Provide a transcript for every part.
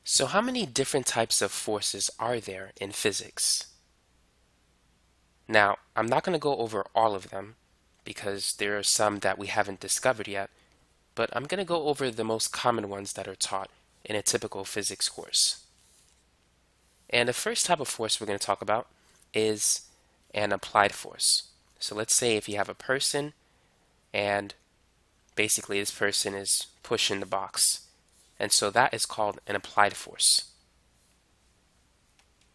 So how many different types of forces are there in physics? Now, I'm not going to go over all of them because there are some that we haven't discovered yet, but I'm going to go over the most common ones that are taught in a typical physics course. And the first type of force we're going to talk about is an applied force. So let's say if you have a person and basically this person is pushing the box. And so that is called an applied force.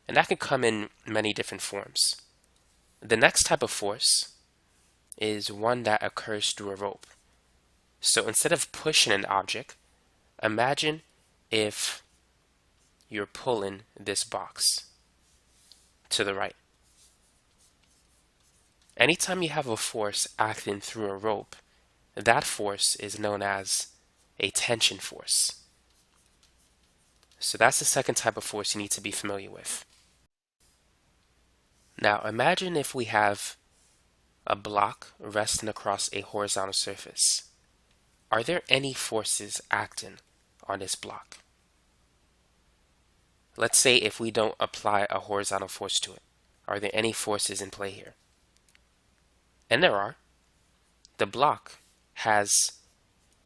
And that can come in many different forms. The next type of force is one that occurs through a rope. So instead of pushing an object, imagine if you're pulling this box to the right. Anytime you have a force acting through a rope, that force is known as a tension force. So that's the second type of force you need to be familiar with. Now imagine if we have a block resting across a horizontal surface. Are there any forces acting on this block? Let's say if we don't apply a horizontal force to it, are there any forces in play here? And there are. The block has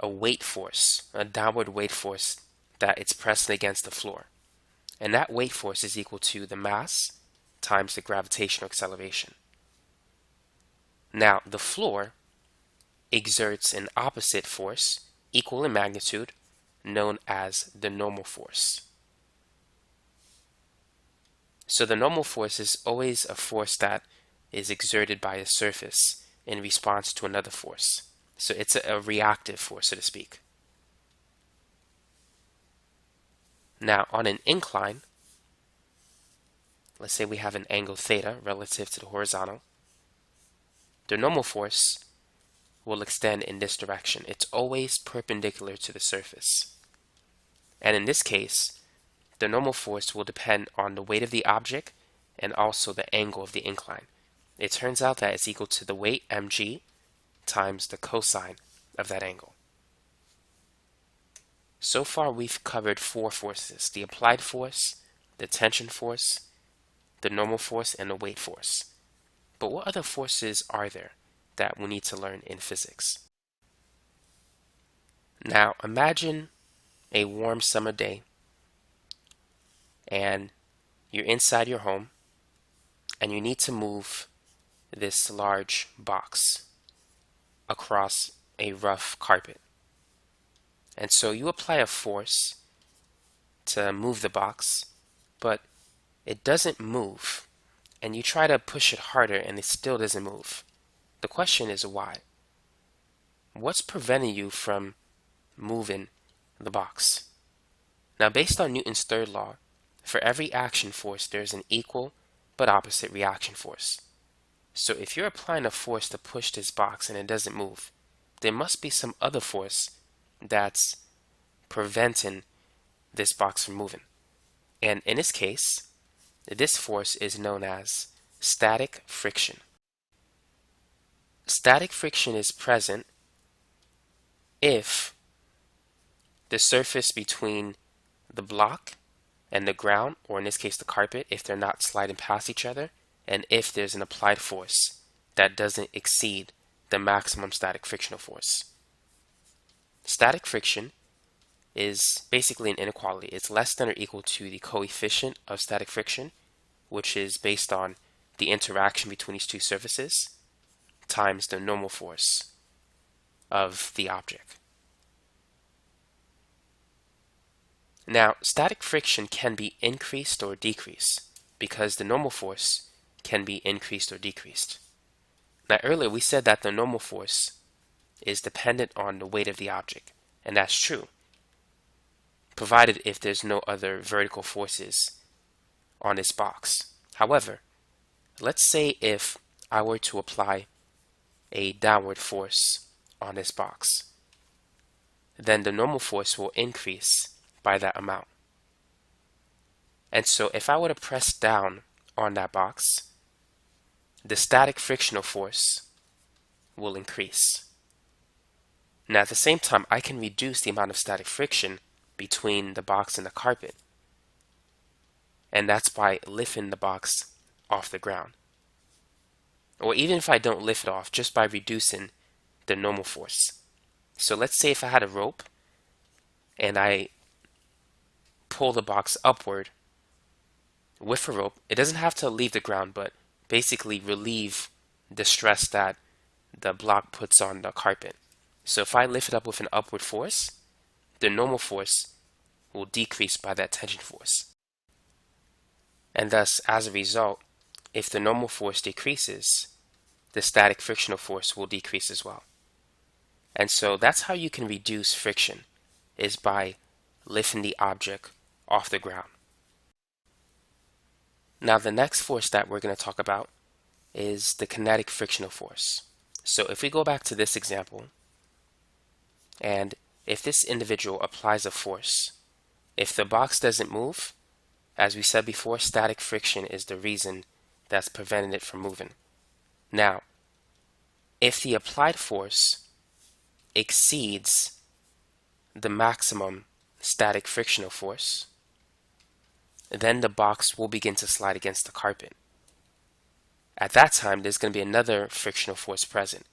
a weight force, a downward weight force that it's pressing against the floor. And that weight force is equal to the mass times the gravitational acceleration. Now, the floor exerts an opposite force equal in magnitude known as the normal force. So the normal force is always a force that is exerted by a surface in response to another force. So it's a reactive force, so to speak. Now, on an incline, let's say we have an angle theta relative to the horizontal. The normal force will extend in this direction. It's always perpendicular to the surface. And in this case, the normal force will depend on the weight of the object and also the angle of the incline. It turns out that it's equal to the weight mg times the cosine of that angle. So far we've covered four forces: the applied force, the tension force, the normal force, and the weight force. But what other forces are there that we need to learn in physics? Now imagine a warm summer day and you're inside your home and you need to move this large box across a rough carpet. And so you apply a force to move the box, but it doesn't move. And you try to push it harder and it still doesn't move. The question is why? What's preventing you from moving the box? Now, based on Newton's third law, for every action force there's an equal but opposite reaction force. So if you're applying a force to push this box and it doesn't move, there must be some other force that's preventing this box from moving. And in this case, this force is known as static friction. Static friction is present if the surface between the block and the ground, or in this case the carpet, if they're not sliding past each other, and if there's an applied force that doesn't exceed the maximum static frictional force. Static friction is basically an inequality. It's less than or equal to the coefficient of static friction, which is based on the interaction between these two surfaces, times the normal force of the object. Now, static friction can be increased or decreased because the normal force can be increased or decreased. Now, earlier we said that the normal force is dependent on the weight of the object, and that's true, provided if there's no other vertical forces on this box. However, let's say if I were to apply a downward force on this box, then the normal force will increase by that amount. And so if I were to press down on that box, the static frictional force will increase. Now at the same time, I can reduce the amount of static friction between the box and the carpet and that's by lifting the box off the ground. Or even if I don't lift it off, just by reducing the normal force. So let's say if I had a rope and I pull the box upward with a rope, it doesn't have to leave the ground, but basically relieve the stress that the block puts on the carpet. So if I lift it up with an upward force, the normal force will decrease by that tension force. And thus, as a result, if the normal force decreases, the static frictional force will decrease as well. And so that's how you can reduce friction, is by lifting the object off the ground. Now the next force that we're going to talk about is the kinetic frictional force. So if we go back to this example, and if this individual applies a force, if the box doesn't move, as we said before, static friction is the reason that's preventing it from moving. Now, if the applied force exceeds the maximum static frictional force, then the box will begin to slide against the carpet. At that time, there's going to be another frictional force present,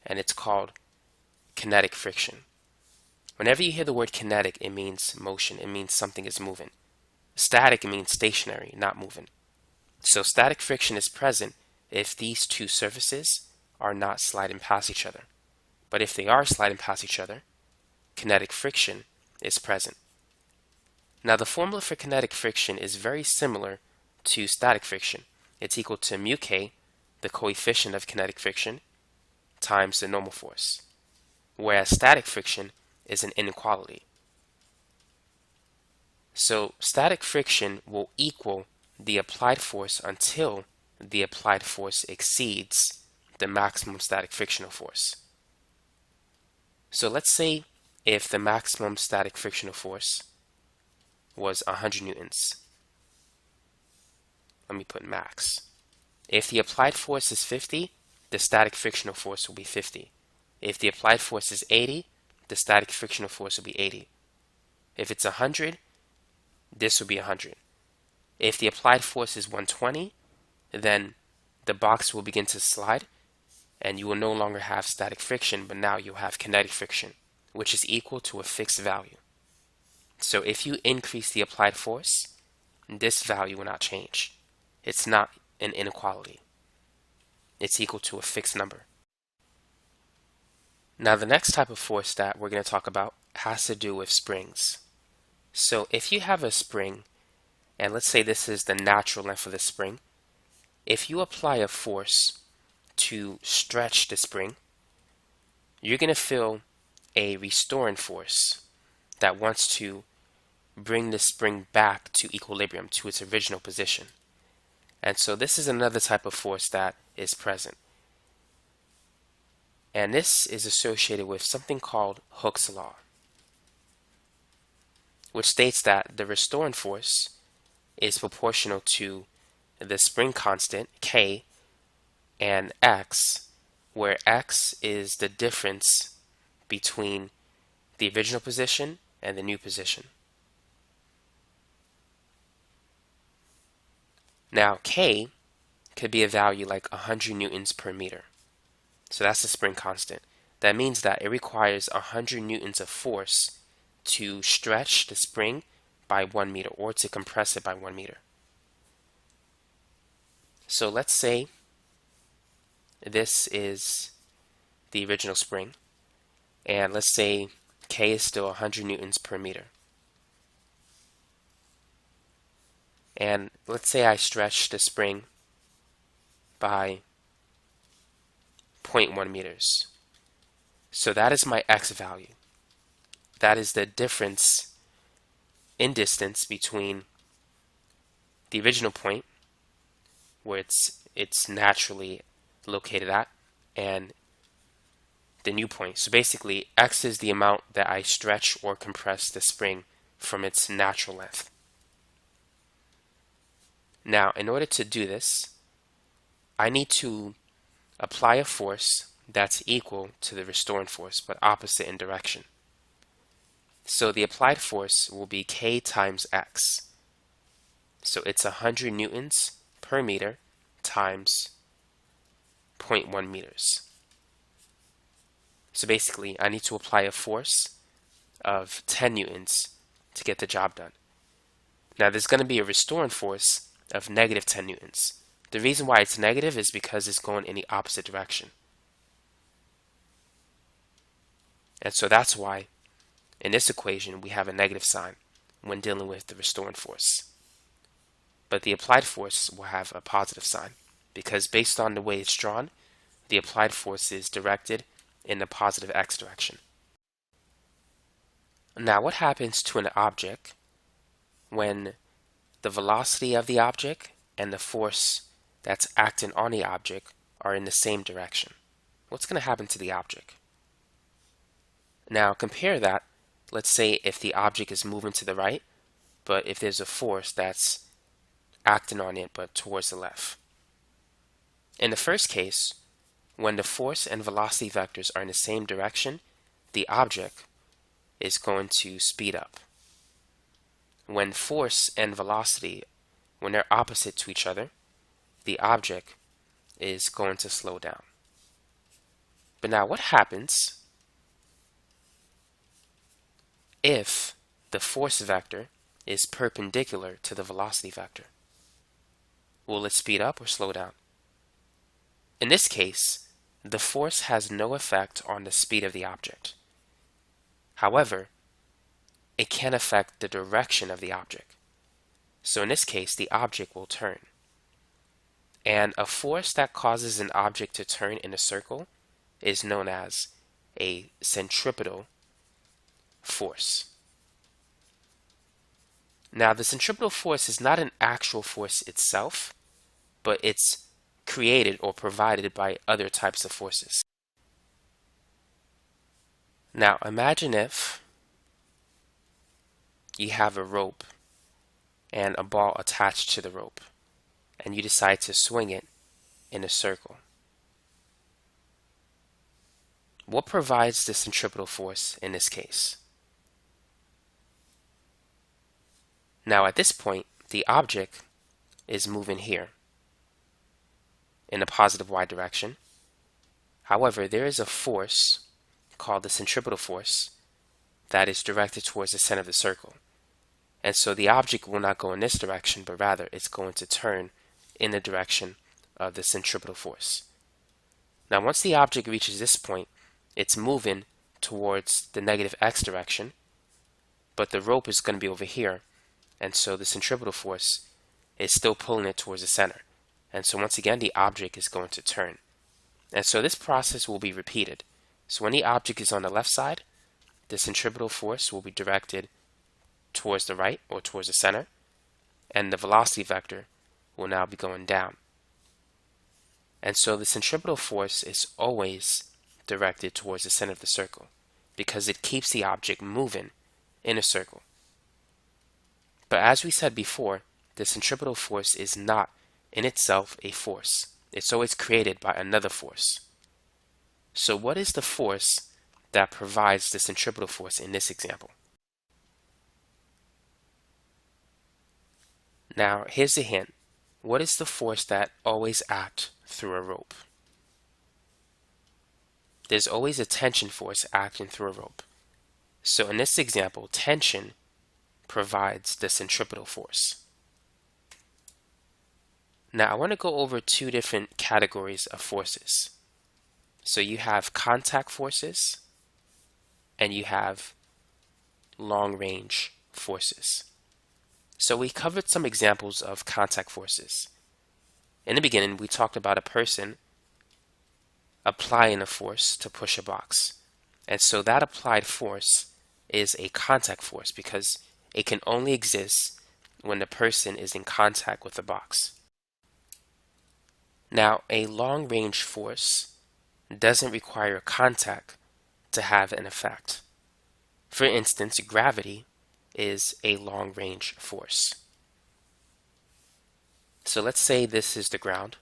and it's called kinetic friction. Whenever you hear the word kinetic, it means motion. It means something is moving. Static means stationary, not moving. So static friction is present if these two surfaces are not sliding past each other. But if they are sliding past each other, kinetic friction is present. Now the formula for kinetic friction is very similar to static friction. It's equal to mu k, the coefficient of kinetic friction, times the normal force. Whereas static friction is an inequality. So static friction will equal the applied force until the applied force exceeds the maximum static frictional force. So let's say if the maximum static frictional force was 100 newtons. Let me put max. If the applied force is 50, the static frictional force will be 50. If the applied force is 80, the static frictional force will be 80. If it's 100, this will be 100. If the applied force is 120, then the box will begin to slide and you will no longer have static friction, but now you'll have kinetic friction, which is equal to a fixed value. So if you increase the applied force, this value will not change. It's not an inequality. It's equal to a fixed number. Now the next type of force that we're going to talk about has to do with springs. So if you have a spring, and let's say this is the natural length of the spring, if you apply a force to stretch the spring, you're going to feel a restoring force that wants to bring the spring back to equilibrium, to its original position. And so this is another type of force that is present. And this is associated with something called Hooke's law, which states that the restoring force is proportional to the spring constant, K, and X, where X is the difference between the original position and the new position. Now, K could be a value like 100 newtons per meter. So that's the spring constant. That means that it requires 100 newtons of force to stretch the spring by 1 meter or to compress it by 1 meter. So let's say this is the original spring, and let's say K is still 100 newtons per meter. And let's say I stretch the spring by 0.1 meters. So that is my X value. That is the difference in distance between the original point, where it's naturally located at, and the new point. So basically, X is the amount that I stretch or compress the spring from its natural length. Now, in order to do this, I need to apply a force that's equal to the restoring force, but opposite in direction. So the applied force will be K times X. So it's 100 newtons per meter times 0.1 meters. So basically, I need to apply a force of 10 newtons to get the job done. Now there's going to be a restoring force of negative 10 newtons. The reason why it's negative is because it's going in the opposite direction. And so that's why in this equation we have a negative sign when dealing with the restoring force. But the applied force will have a positive sign because based on the way it's drawn, the applied force is directed in the positive x direction. Now what happens to an object when the velocity of the object and the force that's acting on the object are in the same direction? What's going to happen to the object? Now compare that, let's say if the object is moving to the right, but if there's a force that's acting on it but towards the left. In the first case, when the force and velocity vectors are in the same direction, the object is going to speed up. When force and velocity, when they're opposite to each other, the object is going to slow down. But now what happens if the force vector is perpendicular to the velocity vector? Will it speed up or slow down? In this case, the force has no effect on the speed of the object. However, it can affect the direction of the object. So in this case, the object will turn. And a force that causes an object to turn in a circle is known as a centripetal force. Now, the centripetal force is not an actual force itself, but it's created or provided by other types of forces. Now, imagine if you have a rope and a ball attached to the rope, and you decide to swing it in a circle. What provides the centripetal force in this case? Now at this point, the object is moving here in a positive y direction. However, there is a force called the centripetal force that is directed towards the center of the circle. And so the object will not go in this direction, but rather it's going to turn in the direction of the centripetal force. Now once the object reaches this point, it's moving towards the negative x direction, but the rope is going to be over here, and so the centripetal force is still pulling it towards the center. And so once again, the object is going to turn. And so this process will be repeated. So when the object is on the left side, the centripetal force will be directed towards the right or towards the center, and the velocity vector will now be going down. And so the centripetal force is always directed towards the center of the circle because it keeps the object moving in a circle. But as we said before, the centripetal force is not in itself a force. It's always created by another force. So what is the force that provides the centripetal force in this example? Now, here's a hint. What is the force that always acts through a rope? There's always a tension force acting through a rope. So in this example, tension provides the centripetal force. Now I want to go over two different categories of forces. So you have contact forces and you have long-range forces. So we covered some examples of contact forces. In the beginning, we talked about a person applying a force to push a box. And so that applied force is a contact force because it can only exist when the person is in contact with the box. Now, a long-range force doesn't require contact to have an effect. For instance, gravity is a long-range force. So let's say this is the ground,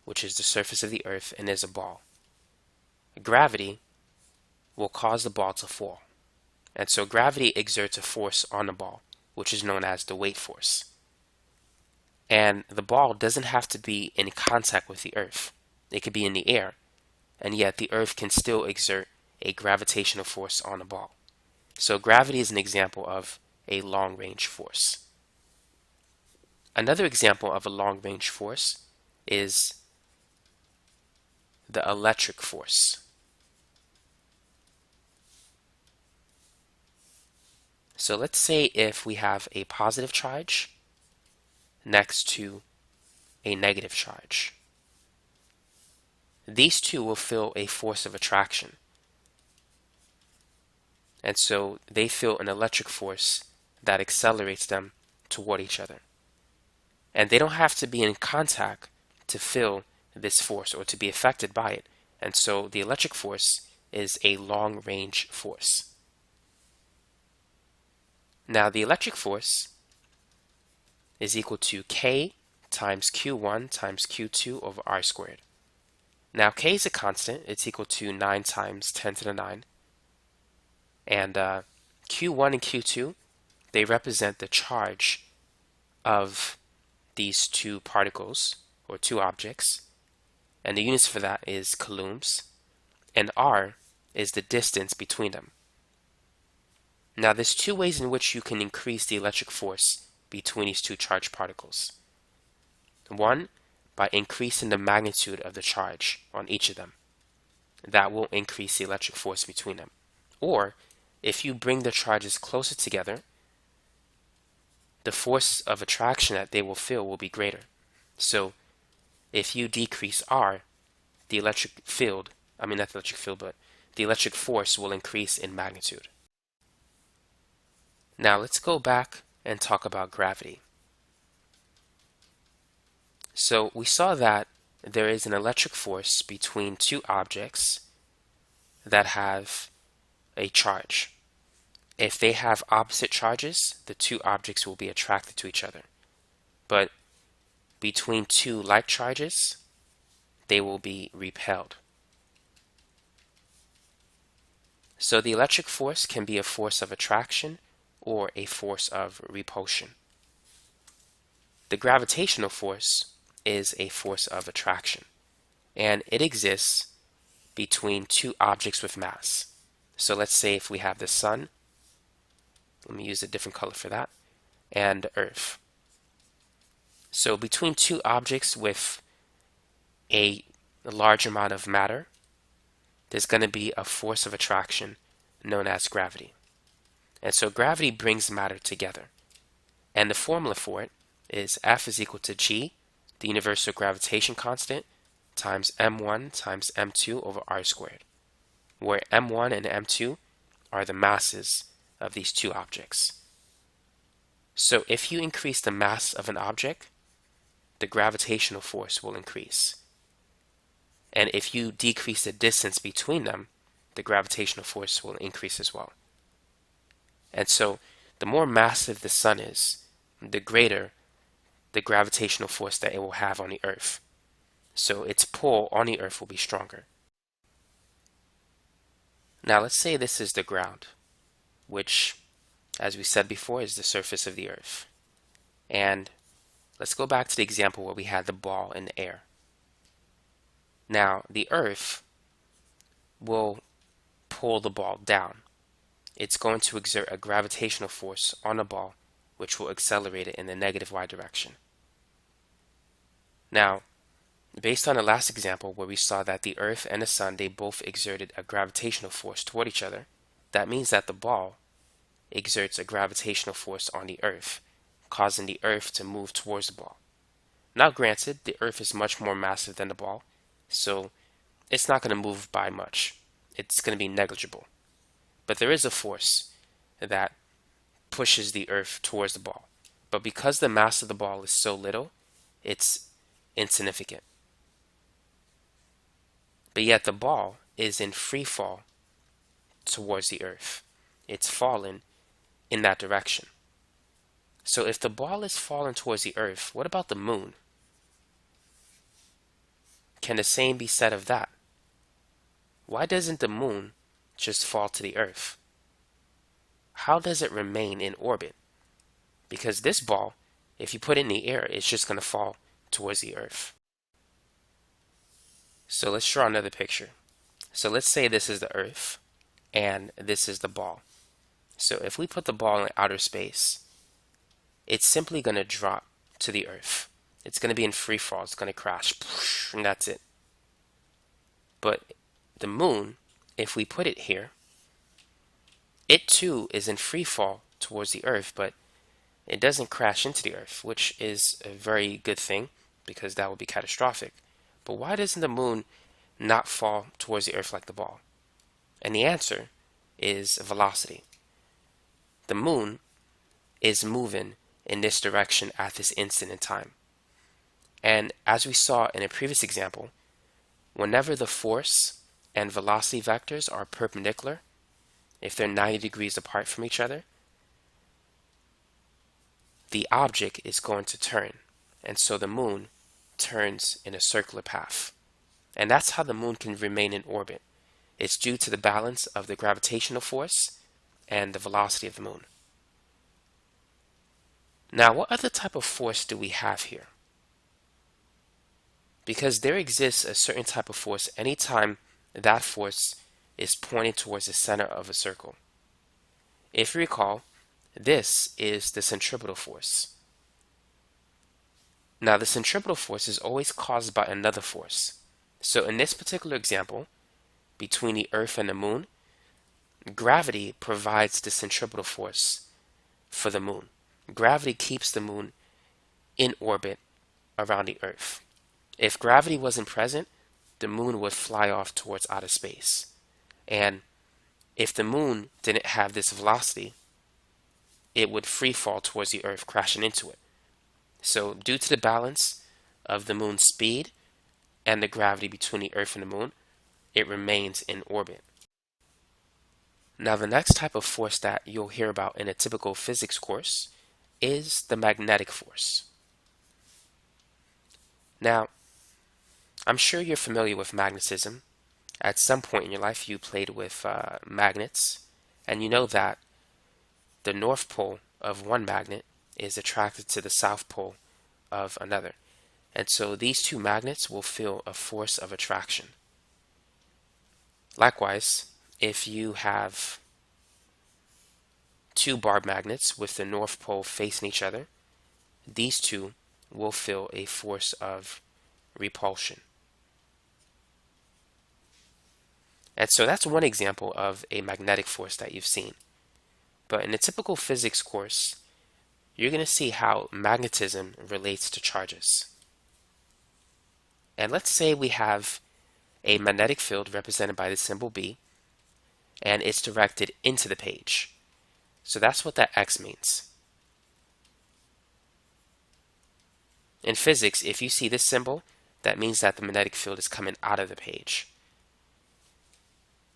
which is the surface of the earth, and there's a ball. Gravity will cause the ball to fall. And so gravity exerts a force on the ball, which is known as the weight force. And the ball doesn't have to be in contact with the Earth. It could be in the air, and yet the Earth can still exert a gravitational force on the ball. So gravity is an example of a long-range force. Another example of a long-range force is the electric force. So let's say if we have a positive charge next to a negative charge. These two will feel a force of attraction. And so they feel an electric force that accelerates them toward each other. And they don't have to be in contact to feel this force or to be affected by it. And so the electric force is a long-range force. Now the electric force is equal to K times Q1 times Q2 over R squared. Now K is a constant. It's equal to 9 times 10 to the 9. And Q1 and Q2, they represent the charge of these two particles or two objects. And the units for that is coulombs. And R is the distance between them. Now there's two ways in which you can increase the electric force between these two charged particles. One, by increasing the magnitude of the charge on each of them. That will increase the electric force between them. Or, if you bring the charges closer together, the force of attraction that they will feel will be greater. So, if you decrease R, the electric field, not the electric field, but the electric force will increase in magnitude. Now let's go back and talk about gravity. So we saw that there is an electric force between two objects that have a charge. If they have opposite charges, the two objects will be attracted to each other. But between two like charges, they will be repelled. So the electric force can be a force of attraction or a force of repulsion. The gravitational force is a force of attraction, and it exists between two objects with mass. So let's say if we have the sun, let me use a different color for that, and the earth. So between two objects with a large amount of matter, there's going to be a force of attraction known as gravity. And so gravity brings matter together. And the formula for it is F is equal to G, the universal gravitation constant, times m1 times m2 over r squared, where m1 and m2 are the masses of these two objects. So if you increase the mass of an object, the gravitational force will increase. And if you decrease the distance between them, the gravitational force will increase as well. And so the more massive the sun is, the greater the gravitational force that it will have on the earth. So its pull on the earth will be stronger. Now let's say this is the ground, which, as we said before, is the surface of the earth. And let's go back to the example where we had the ball in the air. Now the earth will pull the ball down. It's going to exert a gravitational force on the ball, which will accelerate it in the negative y direction. Now, based on the last example where we saw that the earth and the sun, they both exerted a gravitational force toward each other, that means that the ball exerts a gravitational force on the earth, causing the earth to move towards the ball. Now granted, the earth is much more massive than the ball, so it's not going to move by much. It's going to be negligible. But there is a force that pushes the earth towards the ball. But because the mass of the ball is so little, it's insignificant. But yet the ball is in free fall towards the earth. It's fallen in that direction. So if the ball is falling towards the earth, what about the moon? Can the same be said of that? Why doesn't the moon just fall to the earth? How does it remain in orbit? Because this ball If you put it in the air, it's just going to fall towards the earth. So let's draw another picture. So let's say this is the earth and this is the ball. So if we put the ball in outer space, it's simply going to drop to the earth. It's going to be in free fall. It's going to crash, and that's it. But the moon, if we put it here, it too is in free fall towards the earth, but it doesn't crash into the earth, which is a very good thing because that would be catastrophic. But why doesn't the moon not fall towards the earth like the ball? And the answer is velocity. The moon is moving in this direction at this instant in time. And as we saw in a previous example, whenever the force and velocity vectors are perpendicular, if they're 90 degrees apart from each other, the object is going to turn. And so the moon turns in a circular path. And that's how the moon can remain in orbit. It's due to the balance of the gravitational force and the velocity of the moon. Now, what other type of force do we have here? Because there exists a certain type of force anytime that force is pointing towards the center of a circle. If you recall, this is the centripetal force. Now, the centripetal force is always caused by another force. So in this particular example, between the Earth and the Moon, gravity provides the centripetal force for the Moon. Gravity keeps the Moon in orbit around the Earth. If gravity wasn't present, the Moon would fly off towards outer space. And if the Moon didn't have this velocity, it would free fall towards the Earth, crashing into it. So due to the balance of the Moon's speed and the gravity between the Earth and the Moon, it remains in orbit. Now, the next type of force that you'll hear about in a typical physics course is the magnetic force. Now, I'm sure you're familiar with magnetism. At some point in your life, you played with magnets, and you know that the north pole of one magnet is attracted to the south pole of another. And so these two magnets will feel a force of attraction. Likewise, if you have two bar magnets with the north pole facing each other, these two will feel a force of repulsion. And so that's one example of a magnetic force that you've seen. But in a typical physics course, you're going to see how magnetism relates to charges. And let's say we have a magnetic field represented by the symbol B, and it's directed into the page. So that's what that X means. In physics, if you see this symbol, that means that the magnetic field is coming out of the page.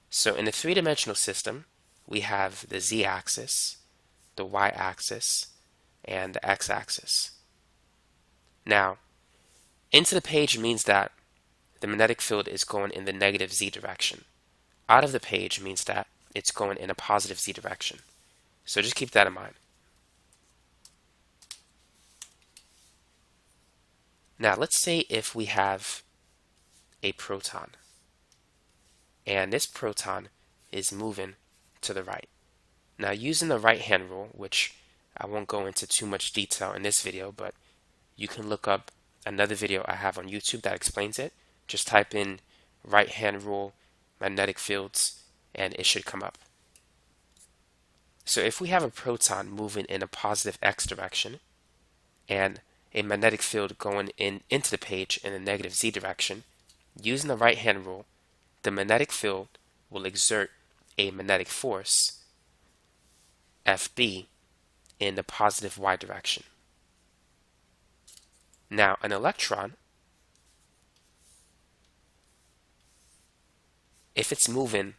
So in the three-dimensional system, we have the z-axis, the y-axis, and the x-axis. Now, into the page means that the magnetic field is going in the negative z direction. Out of the page means that it's going in a positive z direction. So just keep that in mind. Now, let's say if we have a proton, and this proton is moving to the right. Now, using the right-hand rule, which I won't go into too much detail in this video, but you can look up another video I have on YouTube that explains it. Just type in right-hand rule, magnetic fields, and it should come up. So if we have a proton moving in a positive x direction and a magnetic field going into the page in a negative z direction, using the right-hand rule, the magnetic field will exert a magnetic force, Fb, in the positive y direction. Now, an electron, if it's moving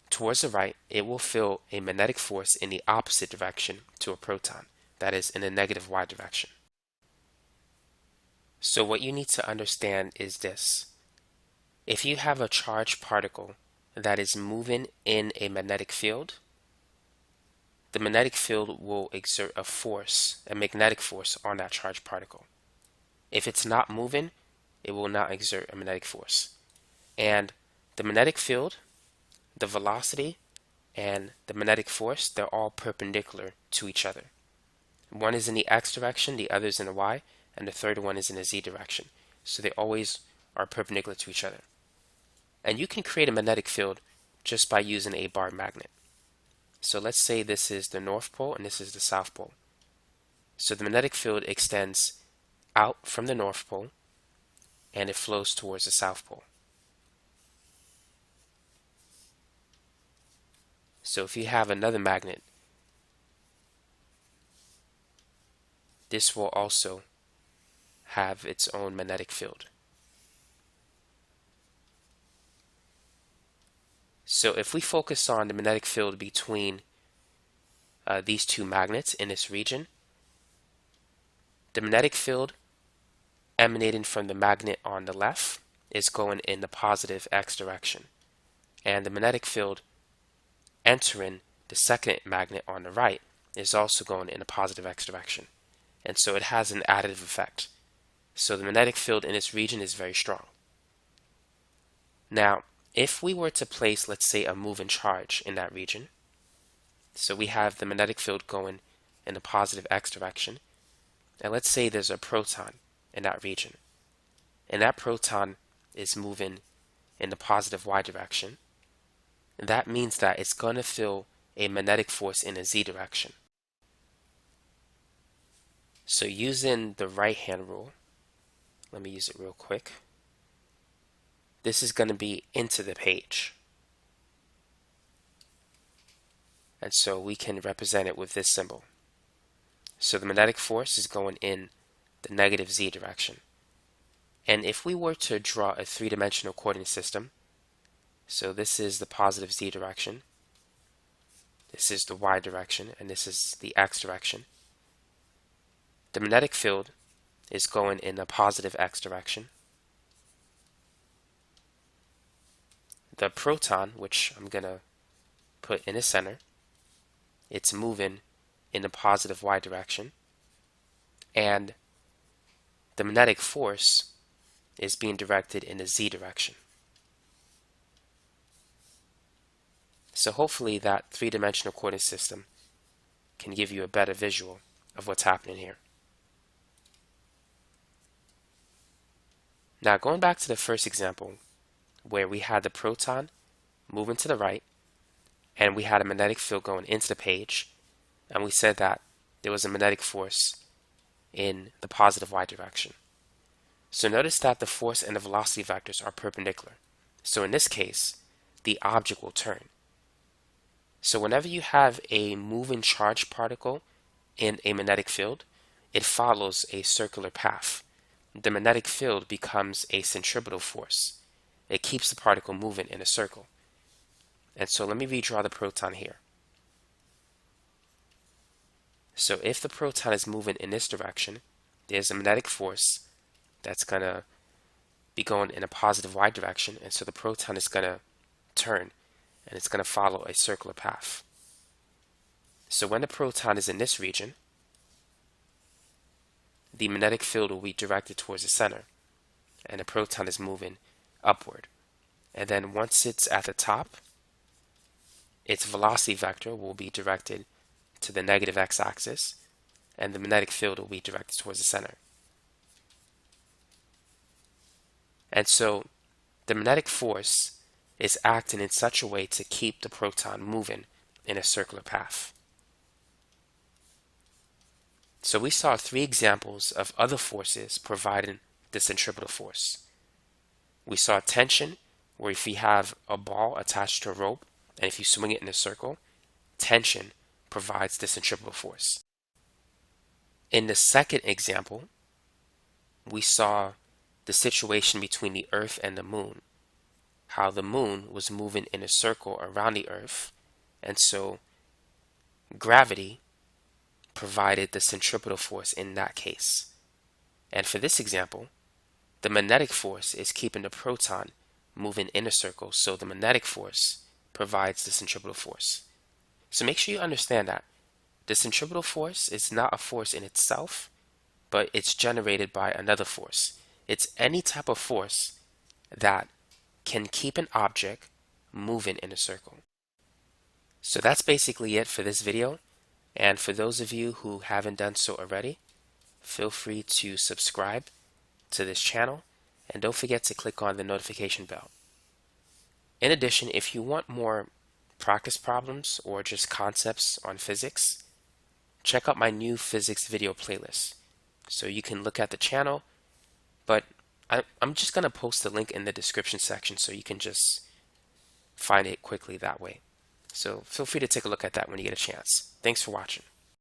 towards the right, it will feel a magnetic force in the opposite direction to a proton, that is, in the negative y direction. So what you need to understand is this. If you have a charged particle that is moving in a magnetic field, the magnetic field will exert a force, a magnetic force on that charged particle. If it's not moving, it will not exert a magnetic force. And the magnetic field, the velocity, and the magnetic force, they're all perpendicular to each other. One is in the x direction, the other is in the y, and the third one is in the z direction. So they always are perpendicular to each other. And you can create a magnetic field just by using a bar magnet. So let's say this is the North Pole and this is the South Pole. So the magnetic field extends out from the North Pole and it flows towards the South Pole. So if you have another magnet, this will also have its own magnetic field. So if we focus on the magnetic field between these two magnets in this region, the magnetic field emanating from the magnet on the left is going in the positive x direction, and the magnetic field entering the second magnet on the right is also going in the positive x direction, and so it has an additive effect. So the magnetic field in this region is very strong. Now, if we were to place, let's say, a moving charge in that region, so we have the magnetic field going in the positive x direction, and let's say there's a proton in that region, and that proton is moving in the positive y direction, that means that it's going to feel a magnetic force in a z direction. So using the right hand rule, let me use it real quick. This is going to be into the page. And so we can represent it with this symbol. So the magnetic force is going in the negative z direction. And if we were to draw a three-dimensional coordinate system, so this is the positive z direction, this is the y direction, and this is the x direction. The magnetic field is going in the positive x direction. The proton, which I'm going to put in the center, it's moving in the positive y direction, and the magnetic force is being directed in the z direction. So hopefully that three-dimensional coordinate system can give you a better visual of what's happening here. Now going back to the first example where we had the proton moving to the right and we had a magnetic field going into the page, and we said that there was a magnetic force in the positive y direction. So notice that the force and the velocity vectors are perpendicular. So in this case, the object will turn. So whenever you have a moving charged particle in a magnetic field, it follows a circular path. The magnetic field becomes a centripetal force. It keeps the particle moving in a circle. And so let me redraw the proton here. So if the proton is moving in this direction, there's a magnetic force that's going to be going in a positive y direction, and so the proton is going to turn and it's going to follow a circular path. So when the proton is in this region, the magnetic field will be directed towards the center, and the proton is moving upward. And then once it's at the top, its velocity vector will be directed to the negative x-axis, and the magnetic field will be directed towards the center. And so the magnetic force is acting in such a way to keep the proton moving in a circular path. So we saw three examples of other forces providing the centripetal force. We saw tension, where if you have a ball attached to a rope and if you swing it in a circle, tension provides the centripetal force. In the second example, we saw the situation between the Earth and the Moon, how the Moon was moving in a circle around the Earth, and so gravity provided the centripetal force in that case. And for this example, the magnetic force is keeping the proton moving in a circle, so the magnetic force provides the centripetal force. So make sure you understand that The centripetal force is not a force in itself, but it's generated by another force. It's any type of force that can keep an object moving in a circle. So that's basically it for this video. And for those of you who haven't done so already, feel free to subscribe to this channel and don't forget to click on the notification bell. In addition, if you want more practice problems or just concepts on physics, check out my new physics video playlist. So you can look at the channel, but I'm just going to post the link in the description section so you can just find it quickly that way. So feel free to take a look at that when you get a chance. Thanks for watching.